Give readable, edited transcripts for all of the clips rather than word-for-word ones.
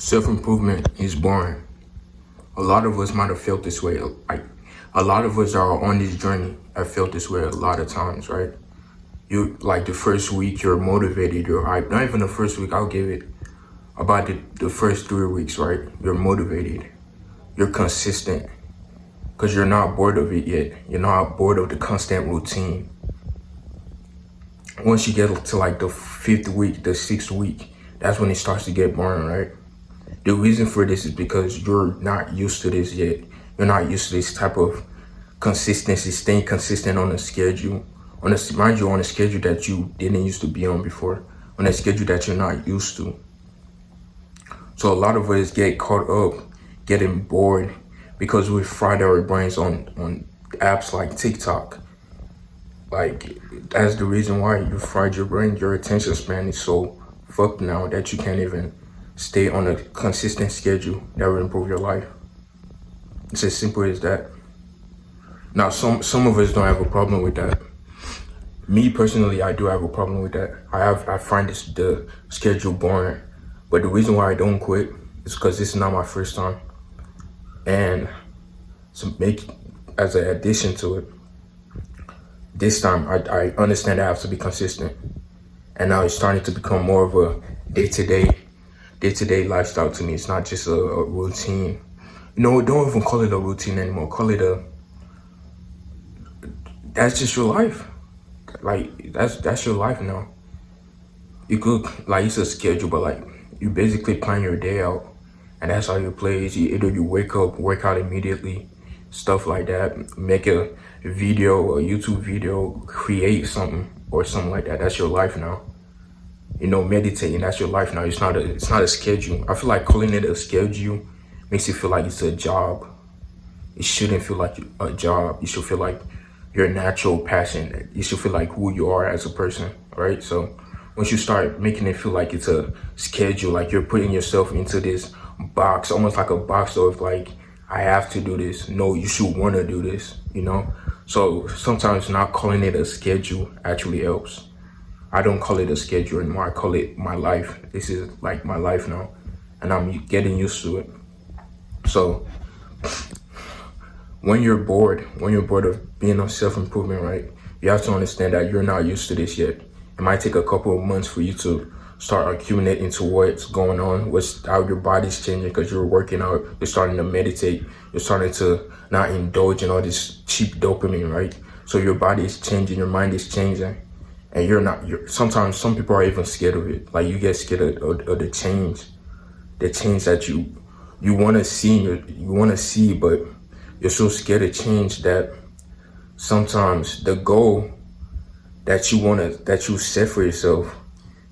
Self-improvement is boring. A lot of us might have felt this way. Like, a lot of us are on this journey have felt this way a lot of times, right? You, like, the first week, you're motivated, you're hyped. Not even the first week, I'll give it about the first 3 weeks, right? You're motivated. You're consistent. Because you're not bored of it yet. You're not bored of the constant routine. Once you get to like the 5th week, the 6th week, that's when it starts to get boring, right? The reason for this is because you're not used to this yet. You're not used to this type of consistency, staying consistent on a schedule. Mind you, on a schedule that you didn't used to be on before. On a schedule that you're not used to. So a lot of us get caught up getting bored because we fried our brains on apps like TikTok. Like, that's the reason why you fried your brain. Your attention span is so fucked now that you can't even stay on a consistent schedule that will improve your life. It's as simple as that. Now, some of us don't have a problem with that. Me personally, I do have a problem with that. I find the schedule boring. But the reason why I don't quit is because this is not my first time. And to make, as an addition to it, this time I understand I have to be consistent. And now it's starting to become more of a day-to-day lifestyle to me. It's not just a routine. No, don't even call it a routine anymore. Call it that's just your life. Like, that's your life now. You could, like, it's a schedule, but like, you basically plan your day out, and that's how you play. Either you wake up, work out immediately, stuff like that, make a video, a YouTube video, create something or something like that. That's your life now. You know, meditating, that's your life now. It's not a schedule. I feel like calling it a schedule makes it feel like it's a job. It shouldn't feel like a job. You should feel like your natural passion. You should feel like who you are as a person, right? So once you start making it feel like it's a schedule, like you're putting yourself into this box, almost like a box of like, I have to do this. No, you should want to do this, you know? So sometimes not calling it a schedule actually helps. I don't call it a schedule anymore. I call it my life. This is like my life now, and I'm getting used to it. So when you're bored of being on self-improvement, right, you have to understand that you're not used to this yet. It might take a couple of months for you to start accumulating to what's going on, how your body's changing because you're working out, you're starting to meditate, you're starting to not indulge in all this cheap dopamine, right? So your body is changing, your mind is changing, and sometimes some people are even scared of it. Like, you get scared of the change that you want to see, but you're so scared of change that sometimes the goal that you set for yourself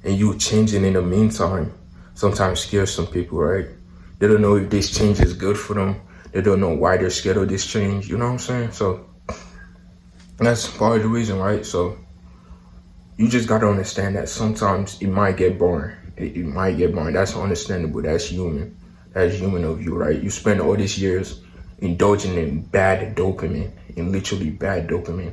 and you changing in the meantime sometimes scares some people, right? They don't know if this change is good for them. They don't know why they're scared of this change. You know what I'm saying? So that's part of the reason, right? So you just got to understand that sometimes it might get boring. It might get boring. That's understandable. That's human. That's human of you, right? You spend all these years indulging in bad dopamine, in literally bad dopamine.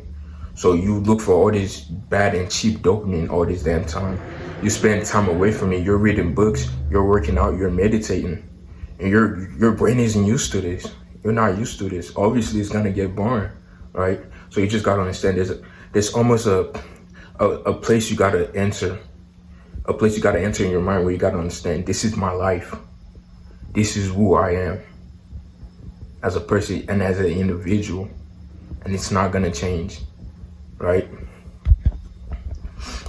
So you look for all this bad and cheap dopamine all this damn time. You spend time away from it. You're reading books, you're working out, you're meditating, and your brain isn't used to this. You're not used to this. Obviously, it's gonna get boring, right? So you just gotta understand there's almost a place you gotta enter, a place you gotta enter in your mind where you gotta understand, this is my life. This is who I am as a person and as an individual, and it's not gonna change, right?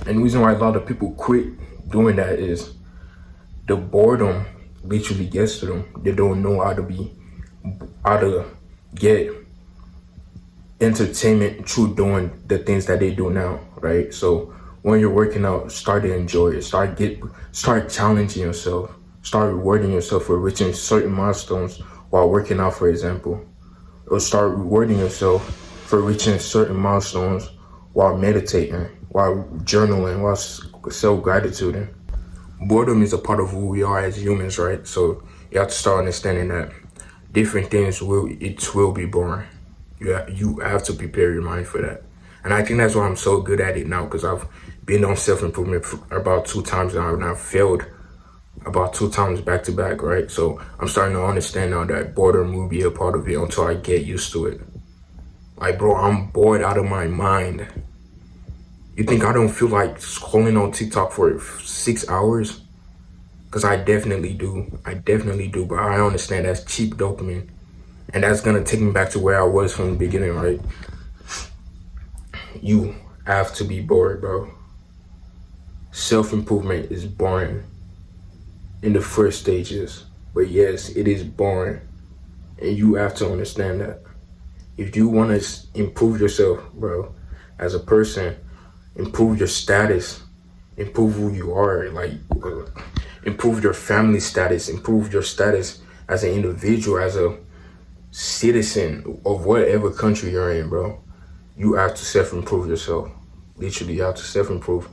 And the reason why a lot of people quit doing that is the boredom literally gets to them. They don't know how to get entertainment through doing the things that they do now, right? So when you're working out, start to enjoy it. Start challenging yourself. Start rewarding yourself for reaching certain milestones while working out, for example. Or start rewarding yourself for reaching certain milestones while meditating, while journaling, while self-gratituding. Boredom is a part of who we are as humans, right? So you have to start understanding that different things will be boring. You have to prepare your mind for that. And I think that's why I'm so good at it now, because I've been on self-improvement for about 2 times now, and I've failed about 2 times back to back, right? So I'm starting to understand now that boredom will be a part of it until I get used to it. Like, bro, I'm bored out of my mind. You think I don't feel like scrolling on TikTok for 6 hours? Because I definitely do. But I understand that's cheap dopamine. And that's going to take me back to where I was from the beginning, right? You have to be bored, bro. Self-improvement is boring in the first stages. But yes, it is boring. And you have to understand that. If you want to improve yourself, bro, as a person, improve your status, improve who you are, like, improve your family status, improve your status as an individual, as a citizen of whatever country you're in, bro. You have to self-improve yourself. Literally, you have to self-improve.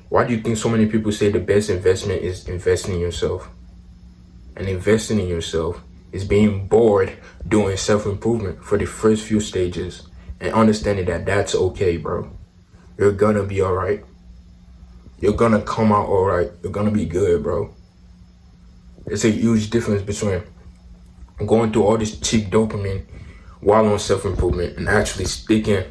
Why do you think so many people say the best investment is investing in yourself? And investing in yourself is being bored doing self-improvement for the first few stages and understanding that that's okay, bro. You're gonna be all right. You're gonna come out all right. You're gonna be good, bro. It's a huge difference between going through all this cheap dopamine while on self-improvement and actually sticking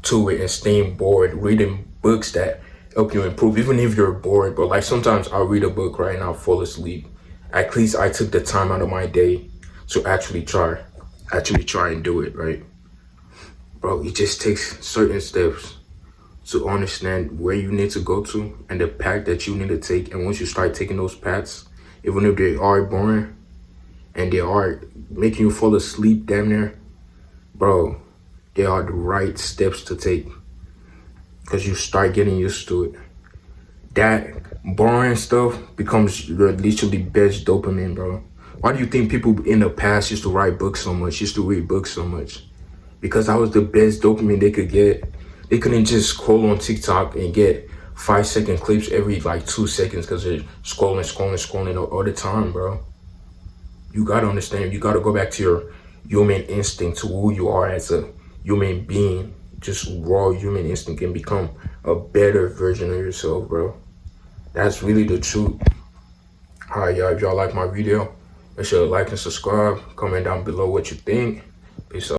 to it and staying bored, reading books that help you improve, even if you're bored. But like, sometimes I'll read a book, right, and I'll fall asleep. At least I took the time out of my day to actually try and do it, right? Bro, it just takes certain steps to understand where you need to go to and the path that you need to take. And once you start taking those paths, even if they are boring and they are making you fall asleep damn near, bro, they are the right steps to take because you start getting used to it. That boring stuff becomes your literally best dopamine, bro. Why do you think people in the past used to write books so much, used to read books so much? Because that was the best dopamine they could get. They couldn't just scroll on TikTok and get 5-second clips every like 2 seconds because they're scrolling all the time, bro. You gotta understand, you gotta go back to your human instinct, to who you are as a human being, just raw human instinct, and become a better version of yourself, bro. That's really the truth. Alright, y'all, if y'all like my video, make sure to like and subscribe. Comment down below what you think. Peace out.